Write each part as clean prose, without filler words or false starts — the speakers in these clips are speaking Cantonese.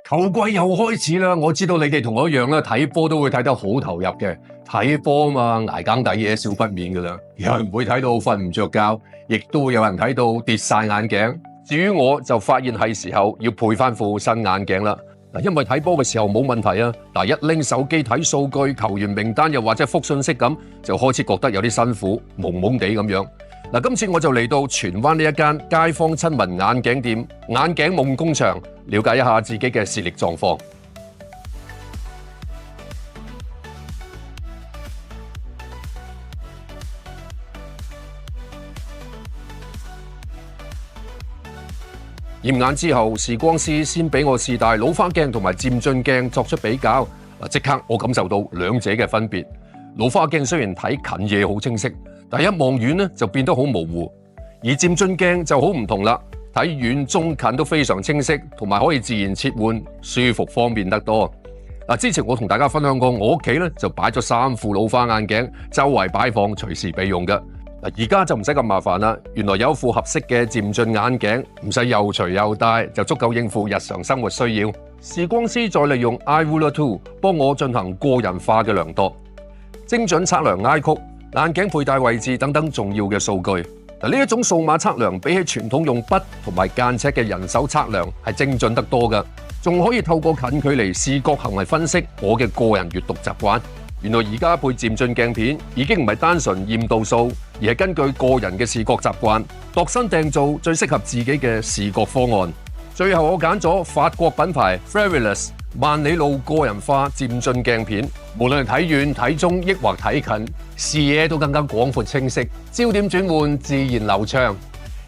球季又開始啦，我知道你哋同我一樣啦，睇波都會睇得好投入嘅。睇波嘛，捱更抵夜少不免噶啦。有人會睇到瞓唔着覺，亦都會有人睇到跌晒眼鏡。至於我就發現係時候要配翻副新眼鏡啦。因為睇波嘅時候冇問題啊，但係一拎手機睇數據、球員名單又或者覆信息咁，就開始覺得有啲辛苦、蒙蒙地咁樣。今次我就嚟到荃灣呢一間街坊親民眼鏡店眼鏡夢工場，了解一下自己嘅視力狀況。驗眼之後，視光師先俾我試戴老花鏡同埋漸進鏡作出比較。即刻我感受到兩者嘅分別。老花鏡雖然睇近嘢好清晰，但一望遠呢就變得好模糊，而漸進鏡就好唔同啦，睇遠中近都非常清晰，同埋可以自然切換，舒服方便得多。之前我同大家分享過，我屋企呢就擺咗3副老花眼鏡，周圍擺放，隨時備用嘅。而家就唔使咁麻煩啦，原來有一副合適嘅漸進眼鏡，唔使又除又戴，就足夠應付日常生活需要。視光師再利用 Eye Ruler 2幫我進行個人化嘅量度，精準測量 eye 曲、眼鏡佩戴位置等等重要嘅數據。呢一種數碼測量比起傳統用筆同埋間尺嘅人手測量係精準得多㗎，仲可以透過近距離視覺行為分析我嘅個人閱讀習慣。原來而家配漸進鏡片已經唔係單純驗度數，而係根據個人嘅視覺習慣，度身訂造最適合自己嘅視覺方案。最後我揀咗法國品牌 Frerilux 萬里路個人化漸進鏡片，無論係睇遠睇中抑或睇近，視野都更加廣闊清晰，焦點轉換自然流暢。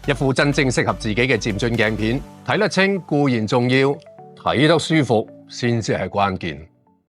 一副真正適合自己嘅漸進鏡片，睇得清固然重要，睇得舒服先至係關鍵。